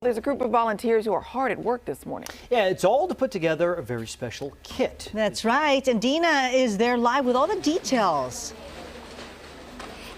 There's a group of volunteers who are hard at work this morning. Yeah, it's all to put together a very special kit. That's right. And Dina is there live with all the details.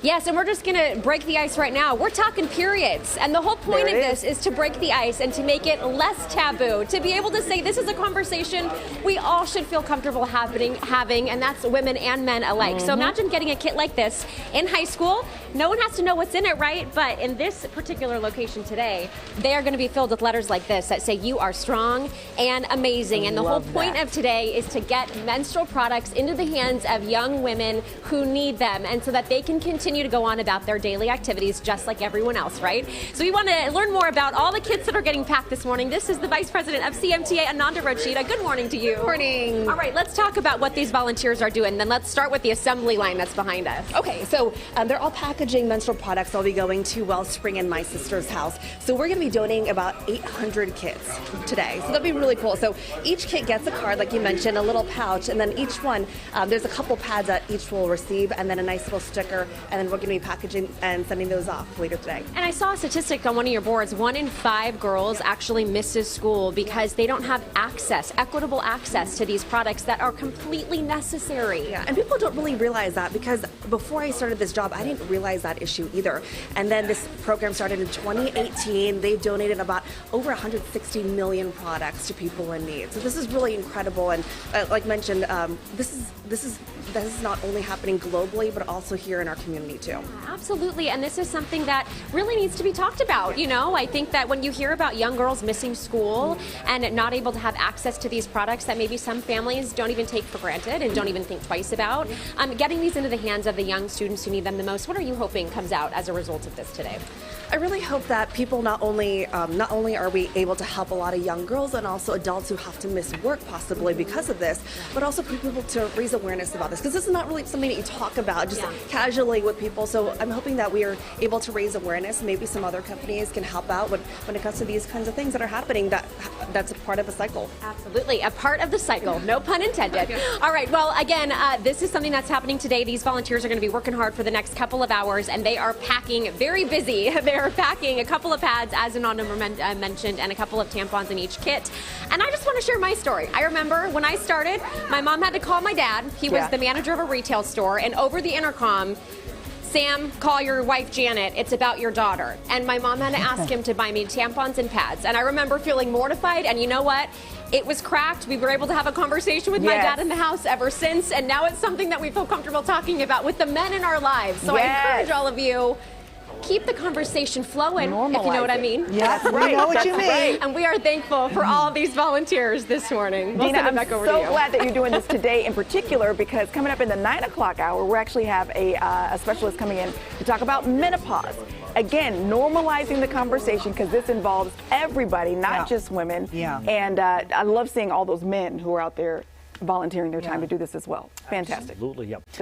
Yes, and we're just going to break the ice right now. We're talking periods. And the whole point of this is to break the ice and to make it less taboo, to be able to say this is a conversation we all should feel comfortable having, and that's women and men alike. So imagine getting a kit like this in high school. No one has to know what's in it, right? But in this particular location today, they are going to be filled with letters like this that say you are strong and amazing. And the whole point of today is to get menstrual products into the hands of young women who need them, and so that they can continue to go on about their daily activities just like everyone else, right? So we want to learn more about all the kits that are getting packed this morning. This is the Vice President of CMTA, Ananda Rachida. Good morning to you. Morning. All right, let's talk about what these volunteers are doing. Then let's start with the assembly line that's behind us. Okay, so they're all packaging menstrual products. They'll be going to Wellspring and my sister's house. So we're going to be donating about 800 kits today. So that'll be really cool. So each kit gets a card, like you mentioned, a little pouch, and then each one, there's a couple pads that each will receive, and then a nice little sticker, and then we're going to be packaging and sending those off later today. And I saw a statistic on one of your boards. 1 in 5 girls actually misses school because they don't have access, equitable access to these products that are completely necessary. Yeah, and people don't really realize that, because before I started this job, I didn't realize that issue either. And then this program started in 2018. They've donated about over 160 million products to people in need. So this is really incredible. And like mentioned, this is not only happening globally, but also here in our community too. Absolutely, and this is something that really needs to be talked about. You know, I think that when you hear about young girls missing school and not able to have access to these products that maybe some families don't even take for granted and don't even think twice about, getting these into the hands of the young students who need them the most, what are you hoping comes out as a result of this today? I really hope that people not only are we able to help a lot of young girls and also adults who have to miss work possibly because of this, but also for people to raise awareness about this, because this is not really something that you talk about just casually with people. So I'm hoping that we are able to raise awareness. Maybe some other companies can help out when it comes to these kinds of things that are happening. That's a part of a cycle. Absolutely, a part of the cycle. No pun intended. All right. Well, again, this is something that's happening today. These volunteers are going to be working hard for the next couple of hours, and they are packing very busy. They're packing a couple of pads, as Ananda mentioned, and a couple of tampons in each kit. And I just want to share my story. I remember when I started, my mom had to call my dad. He was the manager of a retail store, and over the intercom, Sam, call your wife Janet, it's about your daughter. And my mom had to ask him to buy me tampons and pads. And I remember feeling mortified, and you know what? It was cracked. We were able to have a conversation with my dad in the house ever since, and now it's something that we feel comfortable talking about with the men in our lives. So I encourage all of you, keep the conversation flowing, if you know what I mean. Yeah, that's right. We know what you mean. And we are thankful for all of these volunteers this morning. Dina, I'm so glad that you're doing this today in particular, because coming up in the 9 o'clock hour, we actually have a specialist coming in to talk about menopause. Again, normalizing the conversation, because this involves everybody, not just women. Yeah. And I love seeing all those men who are out there volunteering their time to do this as well. Fantastic. Absolutely, yep. Good.